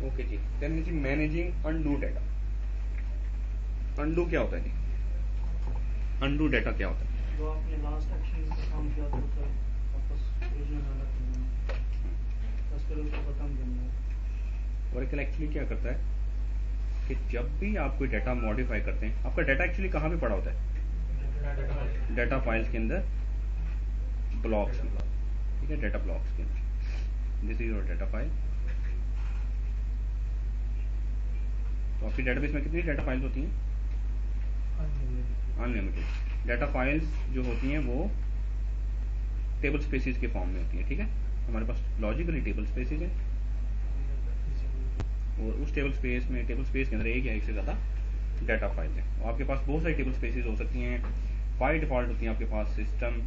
Okay जी, then है जी managing undo data. Undo क्या होता है जी? अनडू डाटा क्या होता है? जो आपने लास्ट एक्शन परफॉर्म किया तो उसे वापस ओरिजिनल हालत में लाना, बस फिर उसे खत्म करना है। ओरेकल एक्चुअली क्या करता है कि जब भी आप कोई डाटा मॉडिफाई करते हैं, आपका डाटा एक्चुअली कहाँ पे पड़ा होता है? डाटा फाइल्स के अंदर, ब्लॉक्स में, ठीक है, डाटा ब्लॉक्स के अंदर। This is your data file. तो आपकी डेटाबेस में कितनी डाटा फाइल्स होती हैं? अनलिमिटेड। डाटा फाइल्स जो होती हैं वो टेबल स्पेसिस के फॉर्म में होती हैं, ठीक है। हमारे पास लॉजिकली टेबल स्पेसिस है, और उस टेबल स्पेस के अंदर एक या एक से ज़्यादा डाटा फाइल्स हैं। आपके पास बहुत सारी टेबल स्पेसिस हो सकती हैं। बाय डिफॉल्ट होती हैं आपके पास सिस्टम,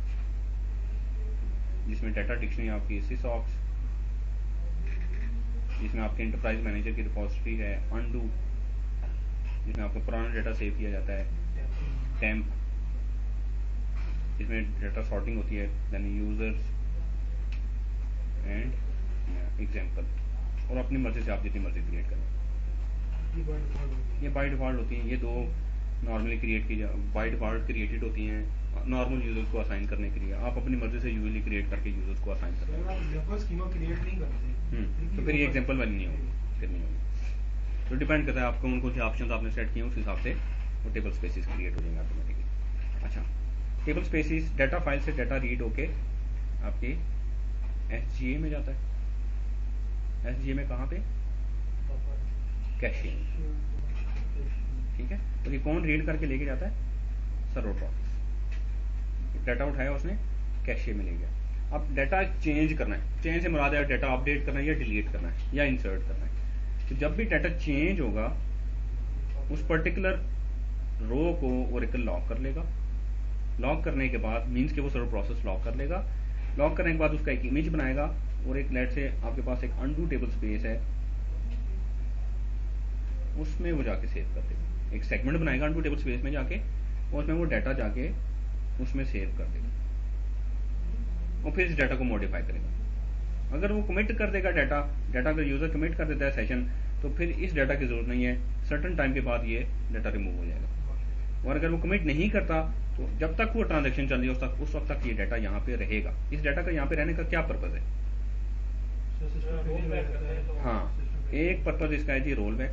जिसमें डाटा डिक्शनरी आपकी सिसॉक्स, जिसमें आपके एंटरप्राइज मैनेजर की रिपोजिटरी है, अनडू जिसमें आपका पुराना डाटा सेव किया जाता है, टेम्प जिसमें डाटा सॉर्टिंग होती है, देन यूजर्स एंड एग्जाम्पल, और अपनी मर्जी से आप जितनी मर्जी क्रिएट करें। ये बाय डिफॉल्ट होती हैं। ये दो नॉर्मली बाय डिफॉल्ट क्रिएटेड होती हैं नॉर्मल यूजर्स को असाइन करने के लिए। आप अपनी मर्जी से यूजली क्रिएट करके यूजर्स को असाइन करते हैं, तो फिर ये एग्जाम्पल वाली नहीं होगी, फिर नहीं होगी। तो डिपेंड करता है आपको कौन कौन से ऑप्शन आपने सेट किए, उस हिसाब से वो टेबल स्पेसिस क्रिएट हो जाएंगे ऑटोमेटिकली। अच्छा, टेबल स्पेसिस डाटा फाइल से डाटा रीड होके आपकी एसजीए में जाता है। एसजीए में कहाँ पे? कैशे में, ठीक है। तो ये कौन रीड करके लेके जाता है? Server process. डाटा उठाया उसने, कैशे में ले गया। अब डाटा चेंज करना है, चेंज से मुराद है डाटा अपडेट करना है या डिलीट करना है या इंसर्ट करना है। तो जब भी डाटा चेंज होगा उस पर्टिकुलर रो को ओरेकल लॉक कर लेगा। लॉक करने के बाद मीन्स कि वो सर्वर प्रोसेस लॉक कर लेगा। लॉक करने के बाद उसका एक इमेज बनाएगा, और एक लेट से आपके पास एक अनडू टेबल स्पेस है, उसमें वो जाके सेव कर देगा। एक सेगमेंट बनाएगा अनडू टेबल स्पेस में जाके, और उसमें वो डाटा जाके उसमें सेव कर देगा, और फिर इस डाटा को मॉडिफाई करेगा। अगर वो कमिट कर देगा डाटा अगर यूजर कमिट कर देता है सेशन, तो फिर इस डाटा की जरूरत नहीं है, सर्टन टाइम के बाद ये डाटा रिमूव हो जाएगा। और अगर वो कमिट नहीं करता, तो जब तक वो ट्रांजेक्शन चल रही है उस वक्त तक ये डाटा यहाँ पे रहेगा। इस डाटा का यहाँ पे रहने का क्या पर्पज है? हाँ, एक पर्पज इसका है जी roll back.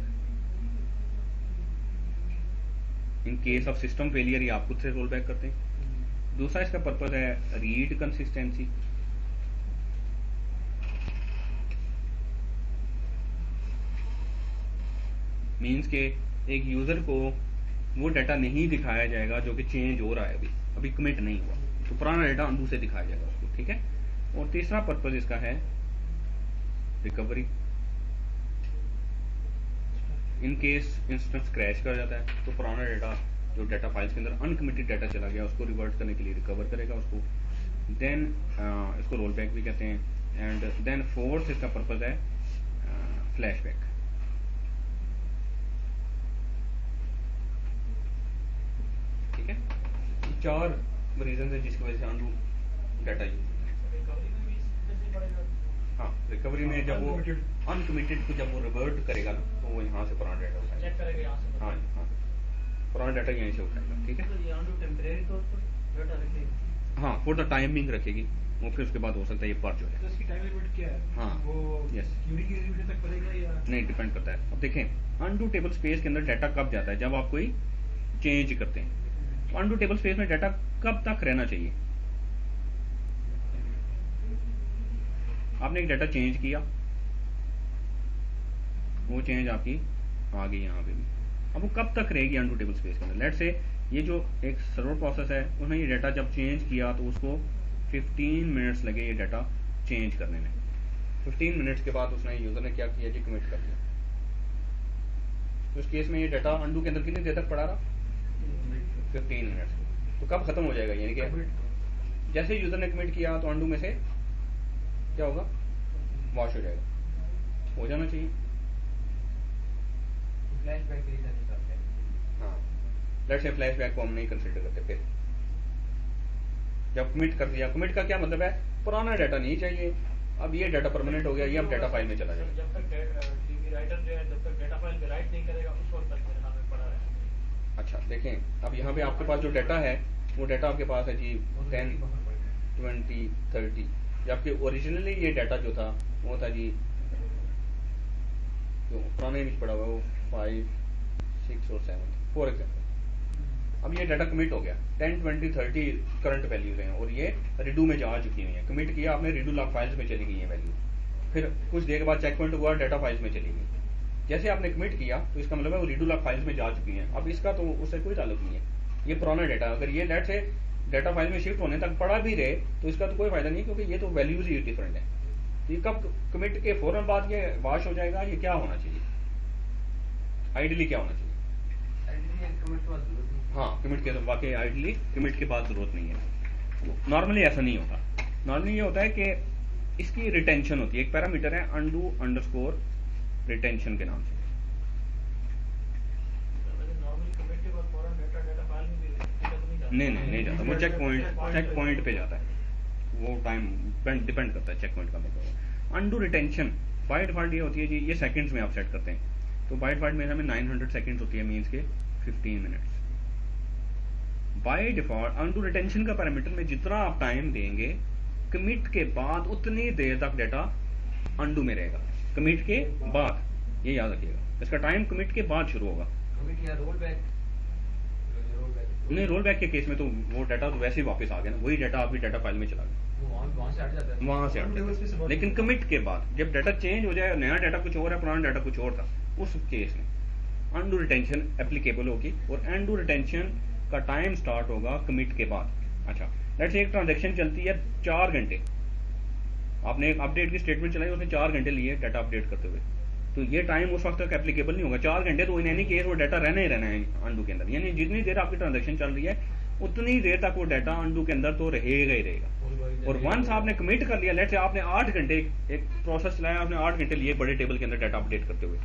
In case of system failure ये आप खुद से रोल बैक करते हैं। दूसरा इसका पर्पज है रीड कंसिस्टेंसी। मीन्स के एक यूजर को वो डाटा नहीं दिखाया जाएगा जो कि चेंज हो रहा है, अभी कमिट नहीं हुआ, तो पुराना डाटा अनडू से दिखाया जाएगा उसको, ठीक है। और तीसरा पर्पज इसका है recovery. In case instance crash कर जाता है, तो पुराना डाटा जो डाटा फाइल्स के अंदर अनकमिटेड डाटा चला गया उसको रिवर्ट करने के लिए रिकवर करेगा उसको। देन इसको रोल बैक भी कहते हैं। एंड देन फोर्थ इसका पर्पज है फ्लैशबैक। ठीक है, चार रीजन है जिसकी वजह से अनडू डाटा यूज होता है। हाँ, रिकवरी में जब वो अनकमिटेड को जब वो रिवर्ट करेगा ना, तो वो यहाँ से पुराना डाटा उठाएगा। हाँ, पुराना डाटा यहीं से उठाएगा, ठीक है। टेम्परेरी तौर पर डाटा रखेगी। हाँ, फॉर द टाइमिंग रखेगी, वो फिर उसके बाद हो सकता है ये पर्ज हो जाए। तो इसकी टाइम लिमिट क्या है? हाँ, वो यस, सिक्योरिटी की लिमिट तक पड़ेगा या नहीं, डिपेंड करता है। अब देखें, अनडू टेबल स्पेस के अंदर डाटा कब जाता है? जब आप कोई चेंज करते हैं। तो अनडू टेबल स्पेस में डाटा कब तक रहना चाहिए? आपने एक डाटा चेंज किया, वो चेंज आपकी आ गई यहाँ पे भी, अब वो कब तक रहेगी अनडू टेबल स्पेस के अंदर? लेट से ये जो एक सर्वर प्रोसेस है उसने ये डाटा जब चेंज किया तो उसको 15 मिनट्स लगे ये डाटा चेंज करने में। 15 मिनट्स के बाद उसने यूजर ने क्या किया जी? कमिट कर दिया। तो इस केस में ये डाटा अनडू के अंदर कितनी देर तक पड़ा रहा? 15 मिनट्स। तो कब खत्म हो जाएगा? यानी कि जैसे यूजर ने कमिट किया तो अनडू में से क्या होगा? वॉश हो जाएगा, हो जाना चाहिए। हाँ, लेट्स से फ्लैशबैक को हम नहीं कंसिडर करते। फिर जब कमिट कर दिया, कमिट का क्या मतलब है? पुराना डाटा नहीं चाहिए, अब ये डाटा परमानेंट हो गया, ये अब डाटा फाइल में चला जाएगा। जब तक राइटर जो है जब तक डेटा फाइल पे राइट नहीं करेगा उस वक्त तक मेरे हाथ में पड़ा रहेगा। अच्छा देखें, अब यहाँ पे आपके पास जो डाटा है वो डाटा आपके पास है जी 10, 20, 30। जबकि ओरिजिनली ये डाटा जो था वो था जी, जो पुराना इमेज पड़ा हुआ है वो 5, 6 और 7 फॉर एग्जाम्पल। अब ये डाटा कमिट हो गया, 10, 20, 30 करंट वैल्यूज हैं और ये रिडू में जा चुकी हुई हैं। कमिट किया आपने, रिडू लॉग फाइल्स में चली गई है वैल्यू। फिर कुछ देर के बाद चेक पॉइंट हुआ, डाटा फाइल्स में चली गई। जैसे आपने कमिट किया तो इसका मतलब है वो रिडू लॉग फाइल्स में जा चुकी हैं। अब इसका तो उससे कोई ताल्लुक नहीं है, ये पुराना डाटा। अगर ये लेट से डाटा फाइल में शिफ्ट होने तक पड़ा भी रहे तो इसका तो कोई फायदा नहीं, क्योंकि ये तो वैल्यूज ही डिफरेंट है। ये कब कमिट के फौरन बाद ये वाश हो जाएगा, ये क्या होना चाहिए, आइडियली क्या होना चाहिए? हाँ, कमिट के वाकई आइडियली कमिट के बाद जरूरत नहीं है। नॉर्मली ऐसा नहीं होता। नॉर्मली ये होता है कि इसकी रिटेंशन होती है, एक पैरामीटर है undo अंडरस्कोर रिटेंशन के नाम से। नहीं जाता, वो चेक पॉइंट पे जाता है, वो टाइम डिपेंड करता है चेक पॉइंट का मतलब। अंडू रिटेंशन बाय डिफॉल्ट ये होती है जी, ये सेकंड्स में आप सेट करते हैं। तो बाय डिफॉल्ट में हमें 900 सेकंड्स होती है, मींस के 15 minutes. By default undo retention का पैरामीटर में जितना आप टाइम देंगे कमिट के बाद उतनी देर तक डाटा अंडू में रहेगा। कमिट के बाद, ये याद रखिएगा, इसका टाइम कमिट के बाद शुरू होगा। नहीं, रोल बैक के केस में तो वो डाटा तो वैसे ही वापस आ गया ना, वही डाटा आपकी डाटा फाइल में चला गया, वहां से हट जाता है। लेकिन कमिट के बाद जब डाटा चेंज हो जाए, नया डाटा कुछ और है, पुराना डाटा कुछ और था, उस केस में अनडू रिटेंशन एप्लीकेबल होगी और अनडू रिटेंशन का टाइम स्टार्ट होगा कमिट के बाद। अच्छा, लेट्स से एक ट्रांजैक्शन चलती है 4 घंटे, आपने एक अपडेट की स्टेटमेंट चलाई, उसने 4 घंटे लिए डाटा अपडेट करते हुए, तो ये टाइम उस वक्त तक एप्लीकेबल नहीं होगा। 4 घंटे तो इन एनी केस वो डाटा रहना ही रहना है अंडू के अंदर, यानी जितनी देर आपकी ट्रांजैक्शन चल रही है उतनी देर तक वो डाटा अंडू के अंदर तो रहेगा ही रहेगा। और वंस आपने कमिट कर लिया, लेट्स से आपने 8 घंटे एक प्रोसेस चलाया, आपने 8 घंटे लिए बड़े टेबल के अंदर डाटा अपडेट करते हुए,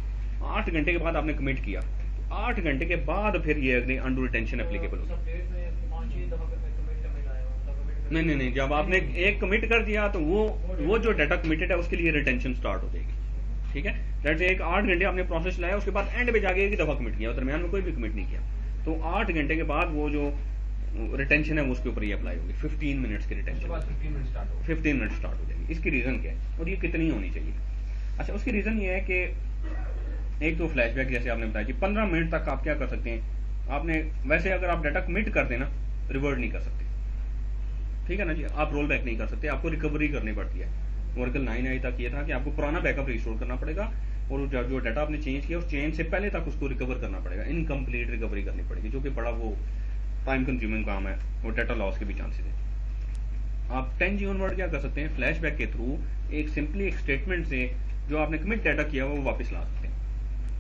8 घंटे के बाद आपने कमिट किया, 8 घंटे के बाद फिर ये अगली अंडू रिटेंशन एप्लीकेबल होगी। नहीं, जब आपने एक कमिट कर दिया तो वो जो डाटा कमिटेड है उसके लिए रिटेंशन स्टार्ट हो जाएगी। ठीक है, लेट्स से एक 8 घंटे आपने प्रोसेस चलाया, उसके बाद एंड पे जाके एक दफा कमिट किया, दरमियान में कोई भी कमिट नहीं किया, तो 8 घंटे के बाद वो जो रिटेंशन है वो उसके ऊपर ही अप्लाई होगी। 15 मिनट्स की रिटेंशन, 15 मिनट स्टार्ट हो जाएगी। इसकी रीजन क्या है और ये कितनी होनी चाहिए? अच्छा, उसकी रीजन ये है कि एक तो फ्लैशबैक, जैसे आपने बताया कि 15 मिनट तक आप क्या कर सकते हैं, आपने वैसे अगर आप डाटा कमिट कर देना रिवर्ट नहीं कर सकते, ठीक है ना जी, आप रोल बैक नहीं कर सकते, आपको रिकवरी करनी पड़ती है। ओरेकल 9i तक ये था कि आपको पुराना बैकअप रिस्टोर करना पड़ेगा और जो डाटा आपने चेंज किया उस चेंज से पहले तक उसको रिकवर करना पड़ेगा, इनकम्प्लीट रिकवरी करनी पड़ेगी, जो कि बड़ा वो टाइम कंज्यूमिंग काम है और डाटा लॉस के भी चांसेस है। आप 10G ऑनवर्ड क्या कर सकते हैं, फ्लैशबैक के थ्रू एक सिंपली एक स्टेटमेंट से जो आपने कमिट डाटा किया वो वापस ला सकते हैं,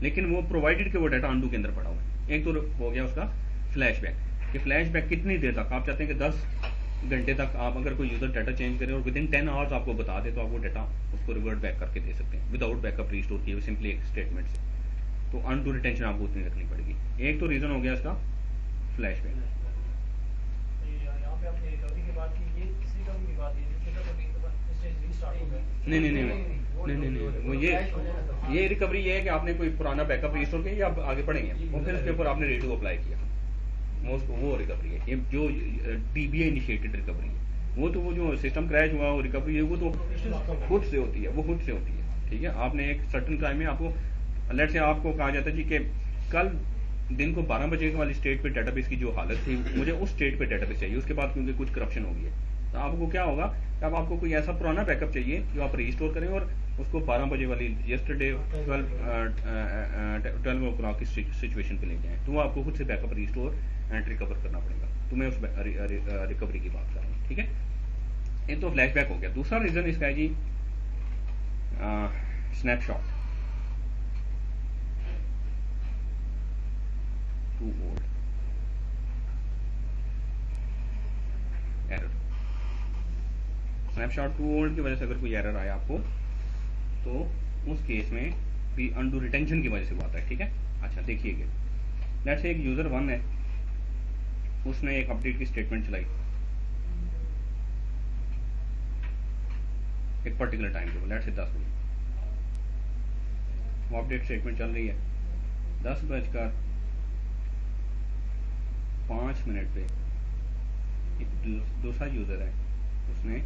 लेकिन वो प्रोवाइडेड कि वो डाटा अंडू के अंदर पड़ा हुआ है। एक तो हो गया उसका फ्लैशबैक, कि फ्लैशबैक कितनी देर तक, आप चाहते हैं कि 10 घंटे तक आप अगर कोई यूजर डाटा चेंज करे और विद इन 10 आवर्स आपको बता दे, तो आप वो डाटा उसको रिवर्ट बैक करके दे सकते हैं विदाउट बैकअप रिस्टोर किए हुए, सिंपली एक स्टेटमेंट से। तो अनडू रिटेंशन आपको उतनी रखनी पड़ेगी। एक तो रीजन हो गया इसका फ्लैशबैक। नहीं, वो ये रिकवरी ये है कि आपने कोई पुराना बैकअप रिस्टोर किया या आप आगे बढ़ेंगे और फिर उसके ऊपर आपने रेडियो अप्लाई किया, वो रिकवरी है। ये जो डीबीए इनिशिएटेड रिकवरी है, वो तो वो जो सिस्टम क्रैश हुआ वो रिकवरी है, वो तो खुद से होती है, वो खुद से होती है। ठीक है, आपने एक सर्टन टाइम में आपको लेट से आपको कहा जाता है जी कि कल दिन को 12 बजे वाली स्टेट पे डेटाबेस की जो हालत थी, मुझे उस स्टेट पे डेटाबेस चाहिए, उसके बाद क्योंकि कुछ करप्शन हो गई है, तो आपको क्या होगा, अब आपको कोई ऐसा पुराना बैकअप चाहिए जो आप रिस्टोर करें और उसको 12 बजे वाली यस्टरडे 12 o'clock की सिचुएशन पे ले जाएं, तो वो आपको खुद से बैकअप रिस्टोर एंड रिकवर करना पड़ेगा। तो मैं उस रिकवरी की बात कर रहा हूँ। ठीक है, एक तो फ्लैशबैक हो गया। दूसरा रीजन इसका है जी snapshot, too old error. Snapshot too old की वजह से अगर कोई एरर आया आपको, तो उस केस में भी अनडू रिटेंशन की वजह से हुआ है। ठीक है, अच्छा देखिएगा, लेट्स से एक यूजर 1 है, उसने एक अपडेट की स्टेटमेंट चलाई एक पर्टिकुलर टाइम पे, लेट्स से 10 बजे। वो अपडेट स्टेटमेंट चल रही है। 10:05 पे एक दूसरा यूज़र है, उसने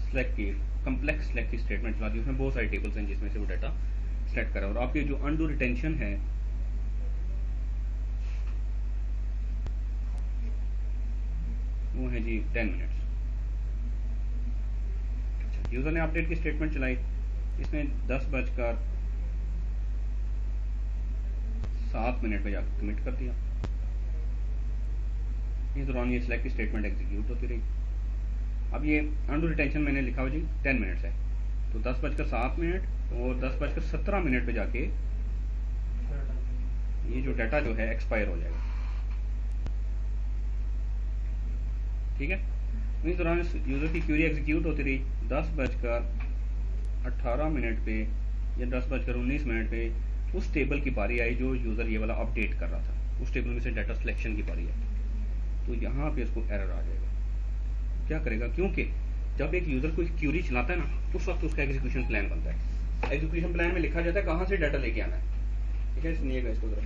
सेलेक्ट की कम्प्लेक्स सेलेक्ट की स्टेटमेंट चला दी। उसमें बहुत सारी टेबल्स हैं जिसमें से वो डाटा सेलेक्ट करा, और आपकी जो अनडू रिटेंशन है वो है जी 10 मिनट्स। अच्छा, यूज़र ने अपडेट की स्टेटमेंट चलाई, इसने 10:07 पे जाकर कमिट कर दिया। इस दौरान ये सिलेक्ट स्टेटमेंट एग्जीक्यूट होती रही। अब ये अनडू रिटेंशन मैंने लिखा हुआ जी 10 मिनट्स है, तो 10:07 और 10:17 पे जाके ये जो डाटा जो है एक्सपायर हो जाएगा। ठीक है, इस दौरान यूज़र की क्यूरी एग्जीक्यूट होती रही। 10:18 पे या 10:19 पे उस टेबल की बारी आई जो यूज़र ये वाला अपडेट कर रहा था, उस टेबल में से डाटा सिलेक्शन की बारी आई। तो यहाँ पे उसको एरर आ जाएगा। क्या करेगा, क्योंकि जब एक यूज़र कोई क्यूरी चलाता है ना, उस वक्त उसका एग्जीक्यूशन प्लान बनता है। एग्जीक्यूशन प्लान में लिखा जाता है कहाँ से डाटा लेके आना है। ठीक है, सुनिएगा इसको जरा।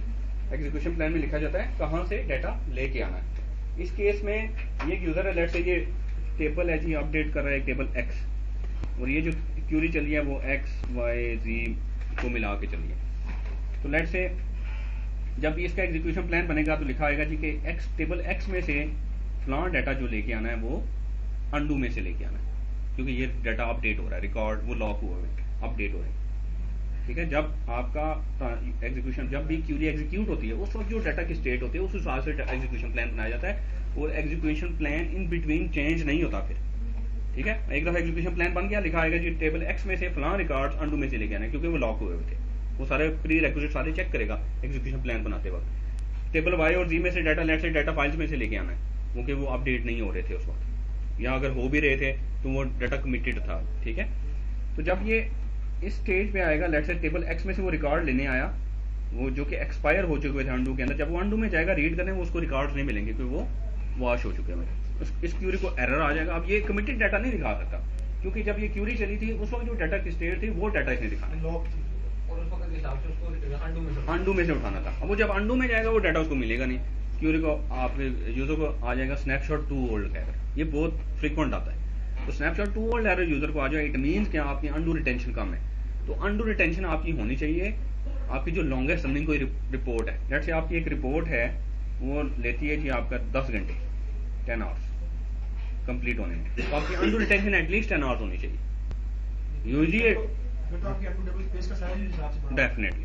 एग्जीक्यूशन प्लान में लिखा जाता है कहाँ से डाटा लेके आना है। इस केस में ये यूज़र है, लेट से ये टेबल है जी, अपडेट कर रहा है एक टेबल एक्स, और ये जो क्यूरी चली है वो एक्स वाई जी को मिला के चली है। तो लेट से जब इसका एग्जीक्यूशन प्लान बनेगा तो लिखा आएगा जी कि एक्स टेबल एक्स में से फलां डाटा जो लेके आना है वो अनडू में से लेके आना है, क्योंकि ये डाटा अपडेट हो रहा है, रिकॉर्ड वो लॉक हुआ है, अपडेट हो रहे हैं। ठीक है, जब आपका एग्जीक्यूशन, जब भी क्यूरी एग्जीक्यूट होती है उस वक्त जो डाटा की स्टेट होती है उस हिसाब से एग्जीक्यूशन प्लान बनाया जाता है, और execution plan in between change नहीं होता फिर। ठीक है, एक दफा एग्जीक्यूशन प्लान बन गया, लिखा आएगा जी टेबल एक्स में से फलां रिकॉर्ड्स अनडू में से लेके आना है, क्योंकि वो लॉक हुए हुए थे। वो सारे प्री रिक्विजिट सारे चेक करेगा एग्जीक्यूशन प्लान बनाते वक्त। टेबल वाई और जी में से डाटा, लेट से डाटा फाइल्स में से लेके आना है, क्योंकि वो अपडेट नहीं हो रहे थे उस वक्त, या अगर हो भी रहे थे तो वो डाटा कमिटेड था। ठीक है, तो जब ये इस स्टेज पे आएगा, लेट से टेबल एक्स में से वो रिकॉर्ड लेने आया, वो जो कि एक्सपायर हो चुके थे अनडू के अंदर, जब वो अनडू में जाएगा रीड करने, वो उसको रिकॉर्ड्स नहीं मिलेंगे क्योंकि वो वॉश हो चुके हैं। इस क्यूरी को एरर आ जाएगा। अब ये कमिटेड डाटा नहीं दिखा सकता, क्योंकि जब ये क्यूरी चली थी उस वक्त जो डाटा की स्टेट थी वो डाटा इसने दिखाना, और उस वक्त के हिसाब से उसको अनडू में से उठाना था। अब वो जब अनडू में जाएगा वो डाटा उसको मिलेगा नहीं, क्यूरी को आप यूजर को आ जाएगा स्नैपशॉट टू ओल्ड एरर। ये बहुत फ्रिक्वेंट आता है, तो snapshot too old error user को आ जाए, इट मीन्स कि आपकी अनडू रिटेंशन कम है। तो अनडू रिटेंशन आपकी होनी चाहिए, आपकी जो लॉन्गेस्ट रनिंग कोई रिपोर्ट है, जैसे आपकी एक रिपोर्ट है वो लेती है जी आपका 10 घंटे 10 आवर्स कंप्लीट होने में, तो आपकी अनडू रिटेंशन एटलीस्ट 10 आवर्स होनी चाहिए यूजली। डेफिनेटली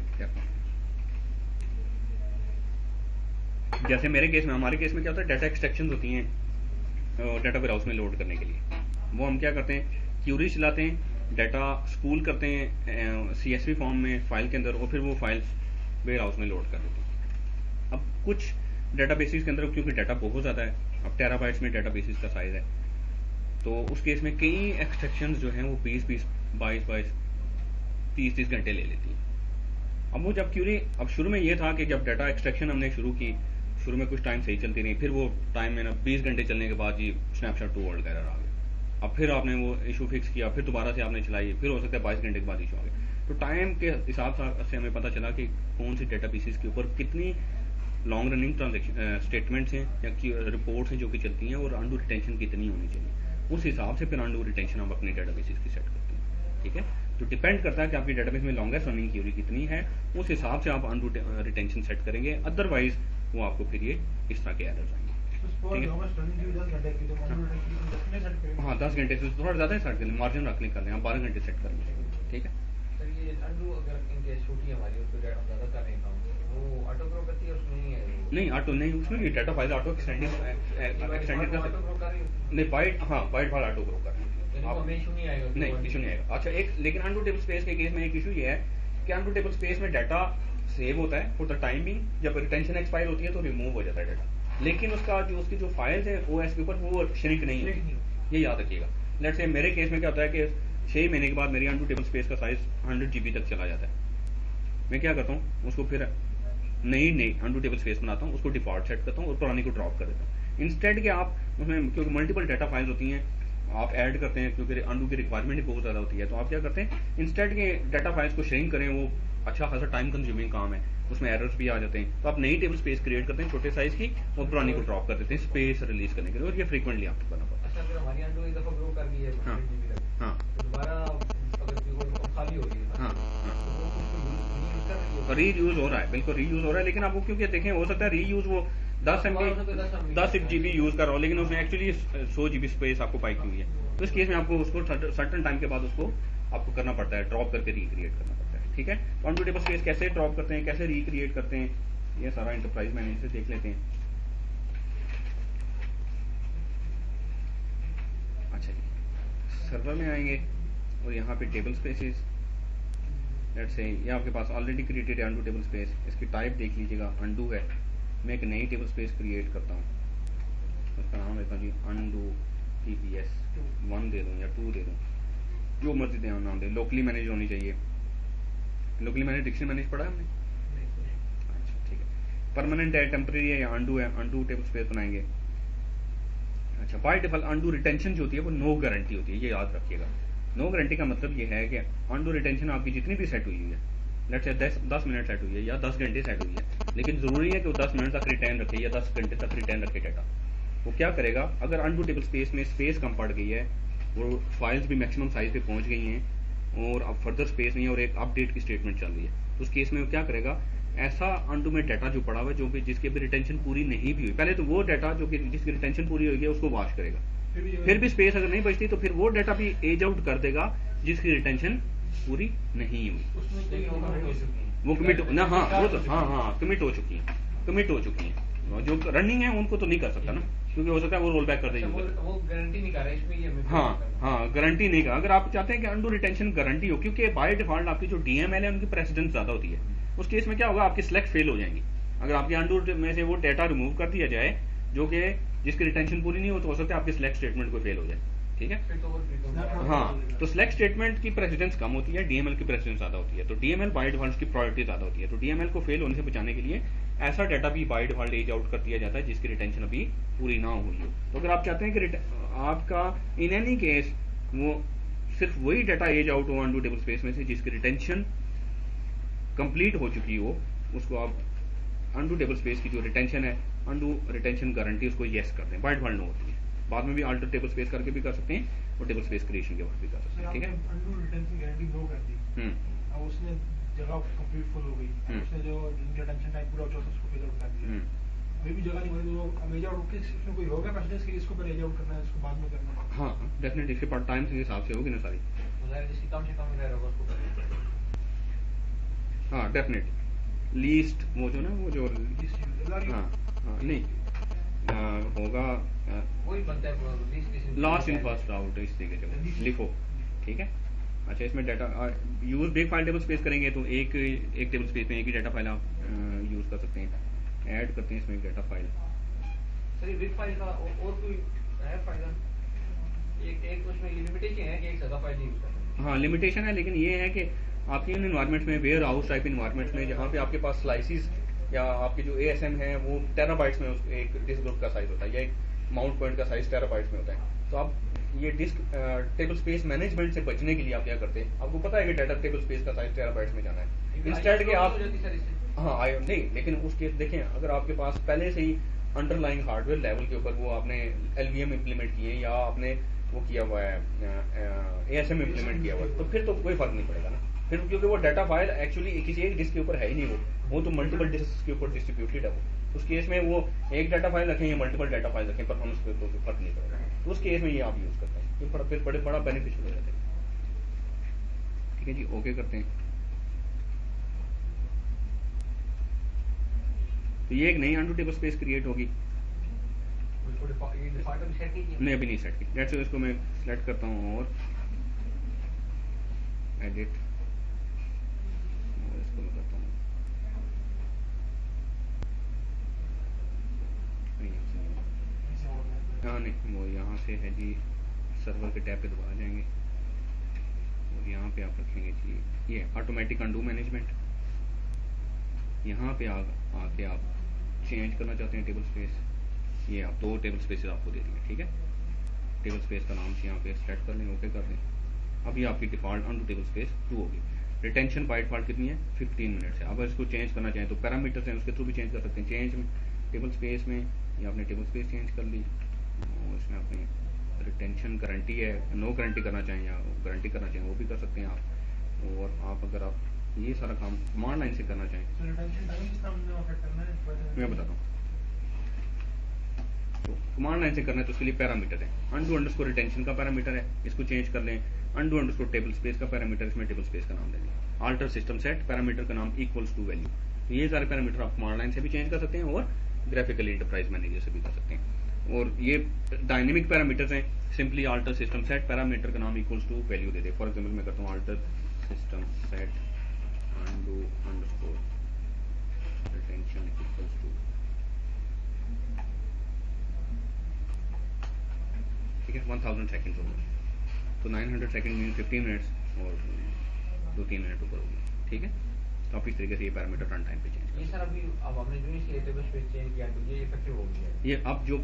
जैसे मेरे केस में, हमारे केस में क्या होता है, डाटा एक्सट्रैक्शन होती हैं डाटा वेयर हाउस में लोड करने के लिए। वो हम क्या करते हैं, क्यूरी चलाते हैं, डाटा स्पूल करते हैं CSV फॉर्म में फाइल के अंदर, और फिर वो फाइल्स वेयर हाउस में लोड कर देते हैं। अब कुछ डाटाबेसेस के अंदर क्योंकि डाटा बहुत ज़्यादा है, अब टेराबाइट्स में डाटाबेसेस का साइज है, तो उस केस में कई एक्सट्रैक्शंस जो हैं वो 20-20, 22-22, 30-30 घंटे ले लेती हैं। अब वो जब क्यूरी, अब शुरू में ये था कि जब डाटा एक्सट्रैक्शन हमने शुरू की, शुरू में कुछ टाइम सही चलती रही, फिर वो टाइम में ना 20 घंटे चलने के बाद ये स्नैपशॉट टू ओल्ड एरर आ गया। अब फिर आपने वो इशू फिक्स किया, फिर दोबारा से आपने चलाई, फिर हो सकता है 22 घंटे के बाद इशू आ गया। तो टाइम के हिसाब से हमें पता चला कि कौन सी डाटाबेसेस के ऊपर कितनी लॉन्ग रनिंग ट्रांजेक्शन स्टेटमेंट्स हैं या रिपोर्ट्स हैं जो कि चलती हैं, और अनडू रिटेंशन कितनी होनी चाहिए, उस हिसाब से फिर अनडू रिटेंशन हम अपनी डाटाबेसेस की सेट करते हैं। ठीक है, तो डिपेंड करता है कि आपकी डाटाबेस में लॉन्गेस्ट रनिंग क्यूरी कितनी है, उस हिसाब से आप अनडू रिटेंशन सेट करेंगे, अदरवाइज वो आपको फिर ये इस तरह के एरर्स आएंगे। हाँ 10 घंटे से थोड़ा ज़्यादा ही सेट कर लें, मार्जिन रख लें, कर लें, आप 12 घंटे सेट कर लें। ठीक है, नहीं ऑटो नहीं, उसमें भी डाटा फाइल ऑटो एक्सटेंडेड नहीं, बाइट, हाँ बाइट फाइल ऑटो ग्रो कर नहीं, इशू नहीं आएगा। अच्छा, एक लेकिन अनडू टेबल स्पेस के केस में एक इशू ये है कि अनडू टेबल स्पेस में डाटा सेव होता है फॉर द टाइम बिंग, जब रिटेंशन एक्सपायर होती है तो रिमूव हो जाता है डाटा, लेकिन उसका जो उसकी जो फाइल्स है OS के ऊपर वो श्रिंक नहीं होती, ये याद रखिएगा। लेट्स से मेरे केस में क्या होता है कि 6 महीने के बाद मेरी अनडू टेबल स्पेस का साइज 100 GB तक चला जाता है। मैं क्या करता हूँ, उसको फिर नई अनडू टेबल स्पेस बनाता हूँ, उसको डिफॉल्ट सेट करता हूँ और पुरानी को ड्रॉप कर देता हूँ। इंस्टेड के आप उसमें, क्योंकि मल्टीपल डाटा फाइल्स होती हैं, आप ऐड करते हैं, क्योंकि अनडू की रिक्वायरमेंट ही बहुत ज़्यादा होती है, तो आप क्या करते हैं, इंस्टेड के डाटा फाइल्स को श्रिंक करें, वो अच्छा खासा टाइम कंज्यूमिंग काम है, उसमें एरर्स भी आ जाते हैं, तो आप नई टेबल स्पेस क्रिएट करते हैं छोटे साइज की और पुरानी को ड्रॉप कर देते हैं स्पेस रिलीज करने के लिए, और ये फ्रीक्वेंटली आपको करना पड़ता है। अच्छा, अगर हमारी अंडो एक दफा ग्रो कर गई है हाँ 100 GB तक, हाँ तो दोबारा अगर वो खाली हो गई है हाँ हाँ तो वो उसको यूज कर रही है। रीयूज हो रहा है, बिल्कुल रीयूज हो रहा है, लेकिन आपको क्योंकि देखें हो सकता है रीयूज वो 10 MB 10 GB यूज कर रहा हो, लेकिन उसमें एक्चुअली 100 GB स्पेस आपको पाई की हुई है, तो इस केस में आपको उसको सर्टन टाइम के बाद उसको आपको करना पड़ता है, ड्रॉप करके रिक्रिएट करना पड़ता है। ठीक है, ऑन टू टेबल स्पेस कैसे ड्रॉप करते हैं, कैसे रिक्रिएट करते हैं, ये सारा एंटरप्राइज मैनेजर से देख लेते हैं। अच्छा जी, सर्वर में आएंगे और यहाँ पे टेबल स्पेसिस, लेट्स से ये आपके पास ऑलरेडी क्रिएटेड है अनडू टेबल स्पेस, इसकी टाइप देख लीजिएगा अनडू है। मैं एक नई टेबल स्पेस क्रिएट करता हूँ, उसका नाम देता हूँ जी अनडू TPS 1 दे दूँ या 2 दे दूँ, जो मर्जी दे नाम दे, लोकली मैनेज होनी चाहिए। लोकली मैनेज डिक्शनरी मैनेज पढ़ा है हमने? अच्छा ठीक है, परमानेंट है, टेम्परेरी है या अनडू है, अनडू टेबल स्पेस बनाएंगे। अच्छा, बाय डिफॉल्ट अनडू रिटेंशन जो होती है वो नो गारंटी होती है, ये याद रखिएगा। नो गारंटी का मतलब ये है कि अनडू रिटेंशन आपकी जितनी भी सेट हुई है, लेट्स से 10 मिनट सेट हुई है या 10 घंटे सेट हुई है, लेकिन जरूरी है कि वो 10 मिनट तक रिटेन रखे या 10 घंटे तक रिटेन रखे डाटा। वो क्या करेगा, अगर अनडू टेबल स्पेस में स्पेस कम पड़ गई है, वो फाइल्स भी मैक्सिमम साइज पे पहुंच गई हैं और अब फर्दर स्पेस नहीं है और एक अपडेट की स्टेटमेंट चल रही है, उस केस में वो क्या करेगा, ऐसा अनडू में डाटा जो पड़ा हुआ है जो भी जिसकी भी रिटेंशन पूरी नहीं भी हुई, पहले तो वो डाटा जो कि जिसकी रिटेंशन पूरी हुई है उसको वॉश करेगा, फिर भी स्पेस अगर नहीं बचती तो फिर वो डाटा भी एज आउट कर देगा जिसकी रिटेंशन पूरी नहीं हुई। वो कमिट ना, हाँ वो तो हाँ कमिट हो चुकी है, जो रनिंग है उनको तो नहीं कर सकता ना, क्योंकि हो सकता है वो रोल बैक कर देंगे। वो गारंटी नहीं कर रहा इसमें, ये हाँ गारंटी नहीं का, अगर आप चाहते हैं कि अनडू रिटेंशन गारंटी हो, क्योंकि बाय डिफॉल्ट आपकी जो DML है उनकी प्रेसिडेंस ज्यादा होती है, उस केस में क्या होगा, आपकी सिलेक्ट फेल हो जाएंगी। अगर आपके अनडू में से वो डाटा रिमूव कर दिया जाए जो कि जिसकी रिटेंशन पूरी नहीं हो, तो हो सकता है आपकी सिलेक्ट स्टेटमेंट को फेल हो जाए। ठीक है, हाँ, तो सिलेक्ट स्टेटमेंट की प्रेसिडेंस कम होती है, DML की प्रेसिडेंस ज्यादा होती है, तो DML बाय डिफॉल्ट की प्रायोरिटी ज्यादा होती है, तो DML को फेल होने से बचाने के लिए ऐसा डाटा भी बाय डिफॉल्ट एज आउट कर दिया जाता है जिसकी रिटेंशन अभी पूरी ना हुई हो। तो अगर आप चाहते हैं कि आपका इन एनी केस वो सिर्फ वही डाटा एज आउट हो अनडू टेबल स्पेस में से जिसकी रिटेंशन कंप्लीट हो चुकी हो, उसको आप अनडू टेबल स्पेस की जो रिटेंशन है, अनडू रिटेंशन गारंटी, उसको येस कर दें, बाय डिफॉल्ट नो होती है। बाद में भी अल्टर टेबल स्पेस करके भी कर सकते हैं और टेबल स्पेस क्रिएशन के वक्त भी कर सकते हैं। ठीक है, अनडू रिटेंशन गारंटी नो कर दी, अब उसने जगह कंप्लीट फुल हो गई, उसने जो रिटेंशन टाइम पूरा हो चुका उसको फिल आउट कर दिया, अभी भी जगह नहीं बनी, तो अब एज आउट के इसमें कोई होगा प्रेसिडेंस के, इसको पहले एज आउट करना है, इसको बाद में करना है। हाँ डेफिनेटली, इसके पार्ट टाइम के हिसाब से होगी ना सारी, जिसकी कम से कम रह होगा उसको। हाँ डेफिनेटली लीस्ट वो जो ना वो जो हाँ नहीं होगा वही बनता है लास्ट इन फर्स्ट आउट, इस तरीके से लिखो। ठीक है, अच्छा इसमें data use big file table space करेंगे तो एक टेबल स्पेस में एक ही डाटा फाइल आप यूज कर सकते हैं, ऐड करते हैं इसमें एक data file. Sir big file का और कोई है फायदा? एक उसमें लिमिटेशन है कि एक ज्यादा फाइल यूज करना। हाँ लिमिटेशन है, लेकिन ये है कि आपकी इन इन्वायरमेंट्स में, वेयर हाउस टाइप इन्वायरमेंट्स में, जहाँ पे आपके पास स्लाइसिस या आपके जो ASM है वो टेराबाइट्स में एक डिस्क ग्रुप का साइज होता है, या एक माउंट पॉइंट का साइज टेराबाइट्स में होता है, तो आप ये डिस्क टेबल स्पेस मैनेजमेंट से बचने के लिए आप क्या करते हैं, आपको पता है कि डाटा टेबल स्पेस का साइज टेराबाइट्स में जाना है, इंस्टेड के आप हाँ नहीं, लेकिन उसके देखें अगर आपके पास पहले से ही अंडरलाइंग हार्डवेयर लेवल के ऊपर वो आपने LVM इम्प्लीमेंट किए या आपने वो किया हुआ है ASM इम्प्लीमेंट किया हुआ है, तो फिर तो कोई फर्क नहीं पड़ेगा ना, फिर क्योंकि वो डाटा फाइल एक्चुअली किसी एक डिस्क के ऊपर है ही नहीं, वो तो मल्टीपल डिस्क के ऊपर डिस्ट्रीब्यूटेड है वो, उस केस में वो एक डाटा फाइल रखें या मल्टीपल डाटा फाइल रखें, परफॉर्मेंस पे तो फर्क नहीं पड़ेगा, तो उस केस में ये आप यूज करते हैं, ये फिर बड़ा बेनिफिशियल हो जाता है। ठीक है जी, ओके करते हैं। तो ये एक नई अनडू टेबल स्पेस क्रिएट होगी, नहीं अभी नहीं सेट की, लेट्स से इसको मैं सेलेक्ट करता हूँ और एडिट, और इसको मैं करता हूँ हाँ नहीं, वो यहाँ से है जी, सर्वर के टैब पे दोबारा जाएंगे और यहाँ पे आप रखेंगे जी ये ऑटोमेटिक अनडू मैनेजमेंट, यहाँ पे आके आप चेंज करना चाहते हैं टेबल स्पेस, ये आप 2 टेबल स्पेसेस आपको दे देंगे। ठीक है, टेबल स्पेस का नाम से यहाँ पे सेलेक्ट कर लें, ओके कर दें, अभी आपकी डिफॉल्ट अनडू टेबल स्पेस 2 होगी। रिटेंशन बाय डिफॉल्ट कितनी है 15 मिनट्स है। अगर इसको चेंज करना चाहें तो पैरामीटर्स हैं उसके थ्रू भी चेंज कर सकते हैं। चेंज में टेबल स्पेस में या आपने टेबल स्पेस चेंज कर ली, और इसमें अपनी रिटेंशन गारंटी है, नो गारंटी करना चाहें या गारंटी करना चाहें वो भी कर सकते हैं आप। और आप अगर आप ये सारा काम कमांड लाइन से करना चाहें मैं बताता हूँ। तो कमांड लाइन से करना है तो उसके लिए पैरामीटर है, अनडू अंडरस्कोर रिटेंशन का पैरामीटर है, इसको चेंज कर लें। अनडू अंडरस्कोर टेबल स्पेस का पैरामीटर, इसमें टेबल स्पेस का नाम देंगे। आल्टर सिस्टम सेट, पैरामीटर का नाम इक्वल्स टू वैल्यू। ये सारे पैरामीटर आप कमांड लाइन से भी चेंज कर सकते हैं और ग्राफिकली इंटरप्राइज मैनेजर से भी कर सकते हैं। और ये डायनेमिक पैरामीटर्स हैं, simply alter system set, parameter का नाम इक्वल्स टू वैल्यू दे दे। फॉर एग्जाम्पल मैं करता हूँ alter system set undo underscore retention equals to, ठीक है, 1000 सेकेंड होगा तो 900 सेकेंड मीन 15 मिनट्स और 2-3 मिनट ऊपर होगी, ठीक है। तो आप इस तरीके से ये पैरामीटर रन टाइम पे चेंज ये सर अभी अब आपने जो इस टेबल स्पेस चेंज किया तो ये इफेक्टिव हो गया। ये अब जो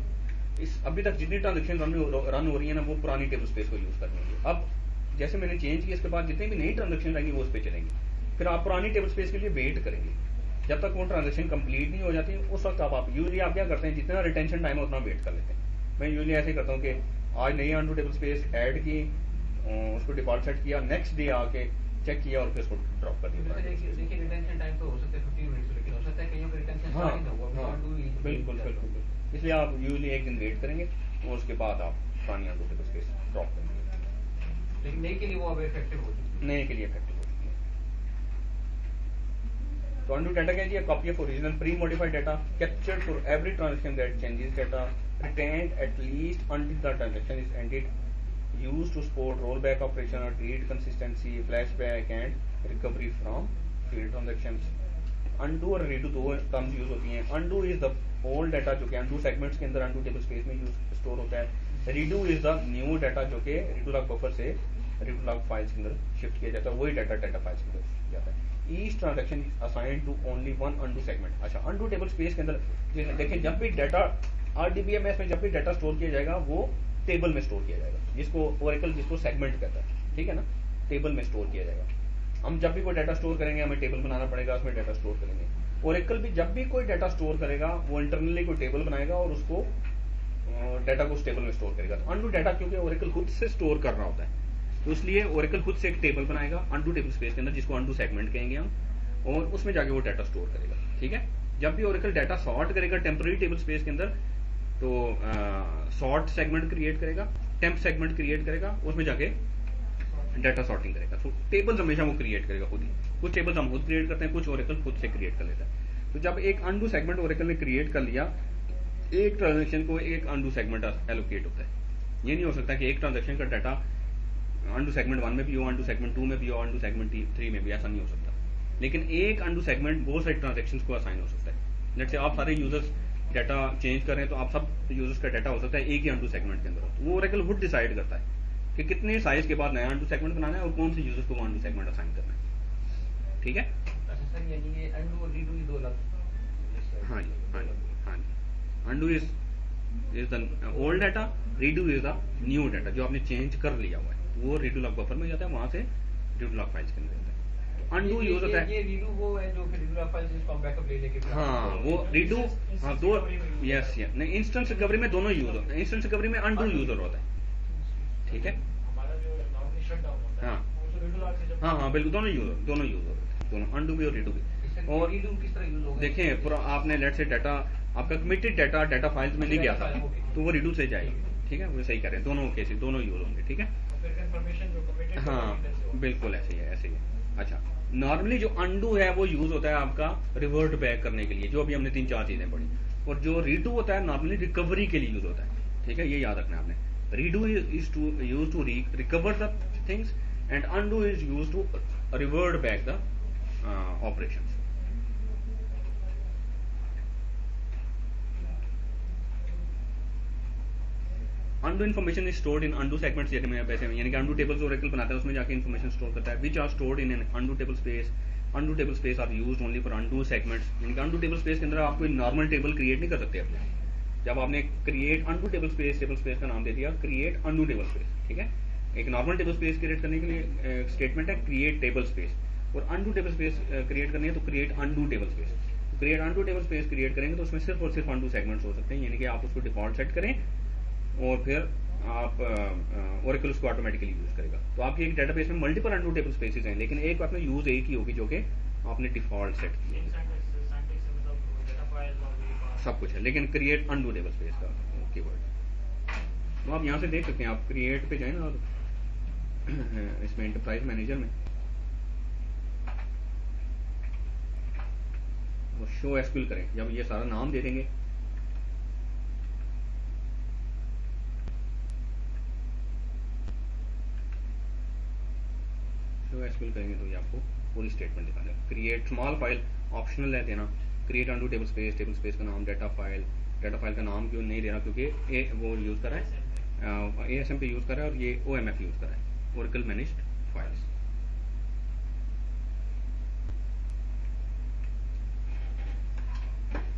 इस अभी तक जितनी ट्रांजेक्शन रन हो रही है ना वो पुरानी टेबल स्पेस को यूज कर रही है। अब जैसे मैंने चेंज किया इसके बाद जितनी भी नई ट्रांजेक्शन रहेंगी वो उस पर चलेंगी, फिर आप पुरानी टेबल स्पेस के लिए वेट करेंगे जब तक वो ट्रांजेक्शन कंप्लीट नहीं हो जाती। उस वक्त आप यूजली आप क्या करते हैं, जितना रिटेंशन टाइम है उतना वेट कर लेते हैं। मैं यूजली ऐसे करता हूँ कि आज नई अनडू टेबल स्पेस ऐड की, उसको डिफॉल्ट सेट किया, नेक्स्ट डे आके चेक किया और फिर उसको ड्रॉप कर दिया। देखिए रिटेंशन टाइम तो हो सकता है 15 मिनट्स, लेकिन हो सकता है कहीं का रिटेंशन हाँ, ना होगा। हाँ, बिल्कुल बिल्कुल। इसलिए आप यूजली एक दिन वेट करेंगे और उसके बाद आप पुरानी अनडू टेबल स्पेस ड्रॉप करेंगे। लेकिन नई के लिए वो अब इफेक्टिव हो चुकी है। नए के लिए इफेक्टिव हो चुकी है। तो अनडू डाटा क्या है, copy of original pre modified data captured for every transaction that changes data retained at least until the transaction is ended, used to support rollback operation or read consistency, flashback and recovery from failed transactions. Undo और redo दो terms use होती हैं। undo is the old data जो कि undo segments के अंदर undo table space में use store होता है। redo is the new data जो कि redo log buffer से redo log फाइल्स के अंदर शिफ्ट किया जाता है, वही डाटा डाटा फाइल्स के अंदर शिफ्ट जाता है। Each transaction is assigned to only one undo segment। अच्छा, undo टेबल स्पेस के अंदर देखिए जब भी डाटा RDBMS में जब भी डाटा स्टोर किया जाएगा वो टेबल में स्टोर किया जाएगा, जिसको ओरेकल जिसको सेगमेंट कहता है, ठीक है ना, टेबल में स्टोर किया जाएगा। हम जब भी कोई डाटा स्टोर करेंगे हमें टेबल बनाना पड़ेगा, उसमें डाटा स्टोर करेंगे। ओरेकल भी जब भी कोई डाटा स्टोर करेगा वो इंटरनली कोई टेबल बनाएगा और उसको डाटा को उस टेबल में स्टोर करेगा। अनडू डाटा क्योंकि ओरेकल खुद से स्टोर कर रहा होता है तो इसलिए ओरेकल खुद से एक टेबल बनाएगा अनडू टेबल स्पेस के अंदर, जिसको अनडू सेगमेंट कहेंगे हम, और उसमें जाके वो डाटा स्टोर करेगा, ठीक है। जब भी ओरेकल डाटा सॉर्ट करेगा टेम्पररी टेबल स्पेस के अंदर तो सॉर्ट सेगमेंट क्रिएट करेगा, टेम्प सेगमेंट क्रिएट करेगा, उसमें जाके डाटा सॉर्टिंग करेगा। तो टेबल्स हमेशा वो क्रिएट करेगा खुद ही। कुछ टेबल्स हम खुद क्रिएट करते हैं, कुछ ओरेकल खुद से क्रिएट कर लेता है। तो जब एक अनडू सेगमेंट ओरेकल ने क्रिएट कर लिया, एक ट्रांजेक्शन को एक अनडू सेगमेंट एलोकेट होता है। ये नहीं हो सकता कि एक ट्रांजेक्शन का डाटा अनडू सेगमेंट 1 में भी हो, अनडू सेगमेंट 2 में भी हो, अनडू सेगमेंट 3 में भी, ऐसा नहीं हो सकता। लेकिन एक अनडू सेगमेंट बहुत सारे ट्रांजेक्शंस को असाइन हो सकता है। जैसे आप सारे यूजर्स डाटा चेंज कर रहे हैं तो आप सब यूजर्स का डाटा हो सकता है एक ही अनडू सेगमेंट के अंदर हो। वो ओरेकल खुद डिसाइड करता है कि कितने साइज के बाद नया अनडू सेगमेंट बनाना है और कौन से यूजर्स को वो अनडू सेगमेंट असाइन करना है, ठीक है। अच्छा सर, यानी ये अनडू और रीडू ही दो अलग। हाँ जी, हाँ जी, हाँ जी। Undo is the old data, redo is the new data जो आपने चेंज कर लिया हुआ है, वो रीडू लॉग बफर में जाता है, वहां से रीडू लॉग फाइल्स के अंदर जाता है। अनडू यूज होता है, ये रीडू वो है जो फिर रीडू फाइल जिसको हम बैकअप ले लेके, हाँ वो रीडू, हाँ दो, यस यस, नहीं इंस्टेंस रिकवरी में दोनों यूज होता है। इंस्टेंस रिकवरी में अनडू यूजर होता है, ठीक है। हमारा जो नॉर्मली शटडाउन होता है हाँ वो तो रीडू लॉग से जब हाँ हाँ बिल्कुल, दोनों यूज होते हैं, दोनों अनडू भी और रीडू भी। और रीडू किस तरह यूज होगा? देखें पूरा आपने लेट से डाटा आपका कमिटेड डाटा फाइल्स में नहीं गया था तो वो रीडू से जाएगी, ठीक है। वो सही कह रहे हैं, दोनों केसेस दोनों यूज होंगे, ठीक है। फिर कंफर्मेशन जो कमिटेड, हाँ बिल्कुल ऐसे ही है, ऐसे ही है। अच्छा, नॉर्मली जो अनडू है वो यूज होता है आपका रिवर्ट बैक करने के लिए, जो अभी हमने 3-4 चीजें पढ़ी। और जो रीडू होता है नॉर्मली रिकवरी के लिए यूज होता है, ठीक है, ये याद रखना आपने। Redo is to use to recover the things and undo is use to revert back the operations. Undo information is stored in undo segments, यानी कि अनडू टेबल्स ओरेकल बनाता है उसमें जाके इन्फॉर्मेशन स्टोर करता है, which are stored in an undo table space. Undo table space are used only for undo segments, यानी कि अनडू टेबल स्पेस के अंदर आप कोई नॉर्मल टेबल क्रिएट नहीं कर सकते अपने। जब आपने क्रिएट अनडू टेबल स्पेस का नाम दे दिया क्रिएट अनडू टेबल स्पेस, ठीक है। एक नॉर्मल टेबल स्पेस क्रिएट करने के लिए स्टेटमेंट है क्रिएट टेबल स्पेस, और अनडू टेबल स्पेस क्रिएट करनी है तो क्रिएट अनडू टेबल स्पेस। तो create undo table space create करेंगे तो उसमें सिर्फ और सिर्फ अनडू सेगमेंट्स हो सकते हैं, यानी कि आप उसको डिफॉल्ट सेट करें और फिर आप ओरेकल उसको ऑटोमेटिकली यूज करेगा। तो आपकी एक डेटाबेस में मल्टीपल अनडू टेबल स्पेसेस हैं, लेकिन एक आपने यूज एक ही होगी जो कि आपने डिफॉल्ट सेट की है, सब कुछ है, लेकिन क्रिएट अनडू टेबल स्पेस का कीवर्ड। तो आप यहाँ से देख सकते हैं, आप क्रिएट पे जाए ना और इसमें एंटरप्राइज मैनेजर में वो शो एसक्यूएल करें, जब ये सारा नाम दे देंगे शो एसक्यूएल करेंगे तो ये आपको पूरी स्टेटमेंट दिखा देगा। क्रिएट स्मॉल फाइल ऑप्शनल है देना, क्रिएट अनडू टेबल स्पेस का नाम डाटा फाइल का नाम क्यों नहीं देना, क्योंकि वो यूज कर रहा है ASM पे यूज कर रहा है और ये OMF यूज कर रहा है, ओरेकल मैनेज्ड फाइल्स।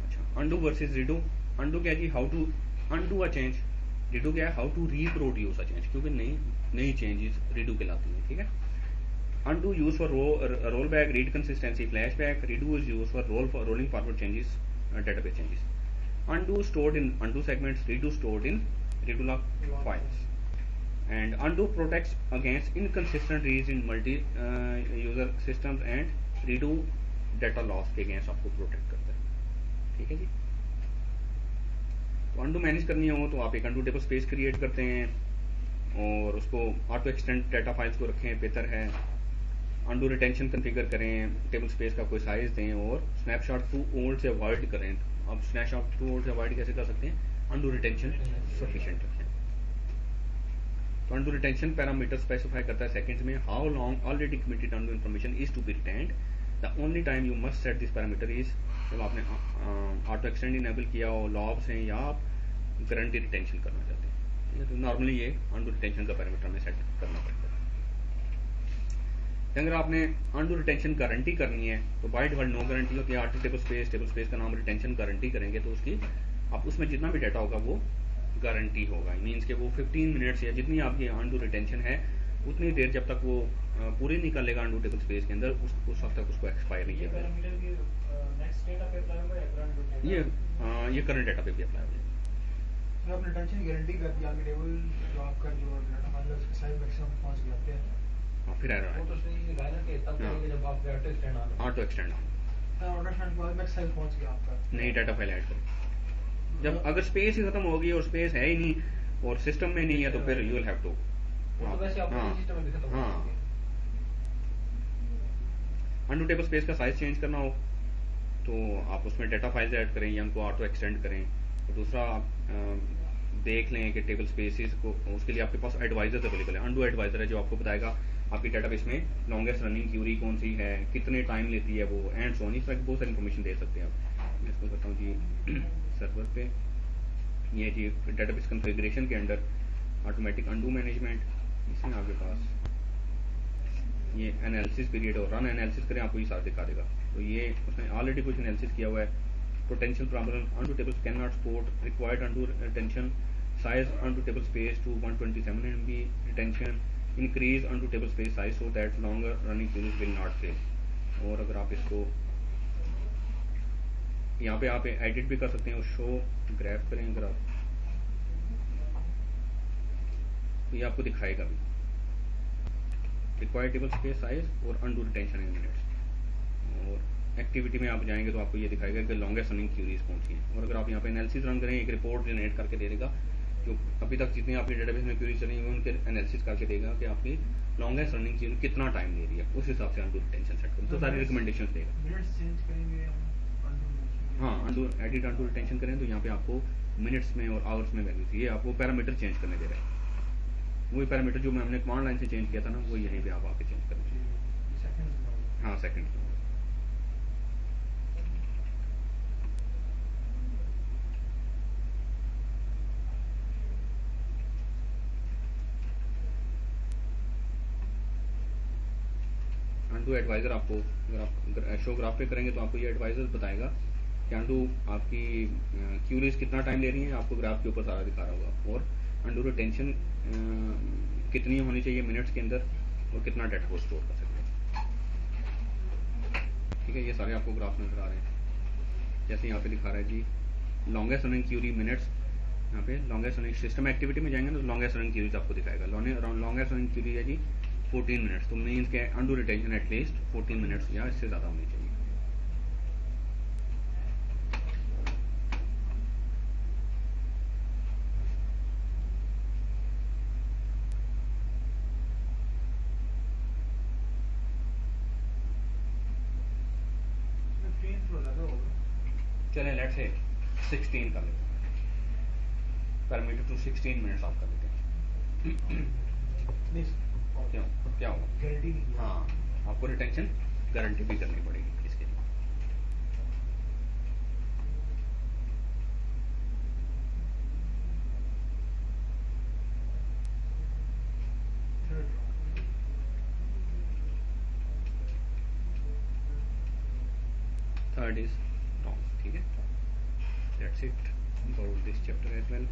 अच्छा, अनडू वर्सेस रीडू। अनडू क्या है जी, how to undo a change, redo क्या है, how to reproduce a change, क्योंकि नई चेंजेस रीडू कहलाती है, ठीक है। Undo used for rollback, read consistency, flashback. Redo is used for rolling forward changes, database changes. Undo stored in undo segments, redo stored in redo log files. And undo protects against inconsistent reads in multi-user systems and redo data loss के against आपको protect करता है, ठीक है जी। तो undo manage करनी हो तो आप एक undo टेबल स्पेस क्रिएट करते हैं और उसको ऑटो एक्सटेंड डाटा फाइल्स को रखें, बेहतर है। अनडू रिटेंशन कॉन्फ़िगर करें, टेबल स्पेस का कोई साइज दें और स्नैपशॉट टू ओल्ड से अवॉइड करें। अब स्नैपशॉट टू ओल्ड से अवॉइड कैसे कर सकते हैं, अनडू रिटेंशन सफिशिएंट रखें। तो अनडू रिटेंशन पैरामीटर स्पेसिफाई करता है सेकंड्स में, how long already committed undo information is to be retained. The only time you must set this parameter is जब आपने ऑटो एक्सटेंड इनेबल किया हो, लॉग्स हैं या आप गारंटी रिटेंशन करना चाहते हैं, ठीक है। तो नॉर्मली ये अनडू रिटेंशन का पैरामीटर हमें सेट करना पड़ता है। अगर आपने अनडू रिटेंशन गारंटी करनी है तो बाय डिफॉल्ट नो गारंटी होती है। आर्टिकल टेबल स्पेस का नाम रिटेंशन गारंटी करेंगे तो उसकी आप उसमें जितना भी डाटा होगा वो गारंटी होगा, मीन्स कि वो 15 मिनट्स या जितनी आपकी अनडू रिटेंशन है उतनी देर जब तक वो पूरी नहीं कर लेगा अनडू टेबल स्पेस के अंदर उस वक्त तक उसको एक्सपायर नहीं किया। ये करंट डाटा पे भी अप्लाई हो जाएगा। आपने रिटेंशन गारंटी कर दिया, टेबल जो आपका जो डाटा फाइल है उसका साइज मैक्सिमम पहुंच गया है, फिर एरर वो तो सही है ना कि तब करेंगे जब आप ऑटो एक्सटेंड आना, ऑटो एक्सटेंड ऑटो एक्सटेंड के बाद मैक्स साइज पहुंच गया आपका, नई डाटा फाइल ऐड करें। जब अगर स्पेस ही खत्म होगी और स्पेस है ही नहीं और सिस्टम में नहीं है तो फिर यू विल हैव टू, हाँ, अनडू टेबल स्पेस का साइज चेंज करना हो तो आप उसमें डाटा फाइल्स ऐड करें या उनको ऑटो एक्सटेंड करें। तो दूसरा आप देख लें कि टेबल स्पेसिस को, उसके लिए आपके पास एडवाइजर्स अवेलेबल है। अनडू एडवाइजर है जो आपको बताएगा आपकी डाटाबेस में लॉन्गेस्ट रनिंग क्यूरी कौन सी है, कितने टाइम लेती है वो, एंड सो ऑन, इस तरह बहुत सारी इन्फॉर्मेशन दे सकते हैं आप। मैं इसको करता हूँ जी सर्वर पे, ये जी डाटाबेस कॉन्फ़िगरेशन के अंडर ऑटोमेटिक अनडू मैनेजमेंट, इसमें आपके पास ये एनालिसिस पीरियड और रन एनालिसिस करें, आपको ये सारा दिखा देगा। तो ये उसने ऑलरेडी कुछ एनालिसिस किया हुआ है। Potential problem, undo tables can not support required undo retention size undo table space to 127 MB retention, increase undo table space size so that longer running queries will not fail. और अगर आप इसको यहाँ पे आप एडिट भी कर सकते हैं और शो ग्राफ करें अगर आप, तो ये आपको दिखाएगा भी रिक्वायर्ड टेबल स्पेस साइज और अनडू रिटेंशन इन मिनट्स। और एक्टिविटी में आप जाएंगे तो आपको ये दिखाएगा कि लॉन्गेस्ट रनिंग क्यूरीज कौन सी हैं। और अगर आप यहाँ पे एनालिसिस रन करें, एक रिपोर्ट जनरेट करके दे देगा जो अभी तक जितनी आपकी डेटाबेस में क्यूरीज चली हुई उनके एनालिसिस करके देगा कि आपकी लॉन्गेस्ट रनिंग क्यूरी कितना टाइम ले रही है, उस हिसाब से अनडू रिटेंशन सेट करें तो सारी रिकमेंडेशंस देगा। हाँ, अनडू एडिट अनडू रिटेंशन करें तो यहाँ पे आपको मिनट्स में और आवर्स में वैल्यूज, ये आपको पैरामीटर चेंज करने दे रहा है। वही पैरामीटर जो हमने कमांड लाइन से चेंज किया था ना, वो यहीं पे आप आके चेंज करना चाहिए। हाँ, सेकंड अनडू एडवाइजर आपको, अगर आप शो ग्राफ पे करेंगे तो आपको ये एडवाइजर बताएगा कि अनडू आपकी क्यूरीज कितना टाइम ले रही है, आपको ग्राफ के ऊपर सारा दिखा रहा होगा। और अनडू रिटेंशन कितनी होनी चाहिए मिनट्स के अंदर और कितना डाटा को स्टोर कर सकते हैं। ठीक है, ये सारे आपको ग्राफ नजर आ रहे हैं। जैसे यहाँ पे दिखा रहा है जी लॉन्गेस्ट रनिंग क्यूरी मिनट्स, यहाँ पे लॉन्गेस्ट रनिंग सिस्टम एक्टिविटी में जाएंगे तो लॉन्गेस्ट रनिंग क्यूरीज आपको दिखाएगा। लॉन्गेस्ट रनिंग क्यूरी है जी 14 मिनट्स, तो मीन्स के अंडू रिटेंशन एटलीस्ट 14 मिनट्स या इससे ज़्यादा होनी चाहिए। चलें लेट्स से 16 कर लेते हैं, परमिटेड टू 16 मिनट्स आप कर लेते हैं। क्यों, क्या होगा? गारंटी नहीं है। हाँ, आपको रिटेंशन गारंटी भी करनी पड़ेगी इसके लिए। थर्ड इज रॉन्ग, ठीक है। That's it for this chapter as well.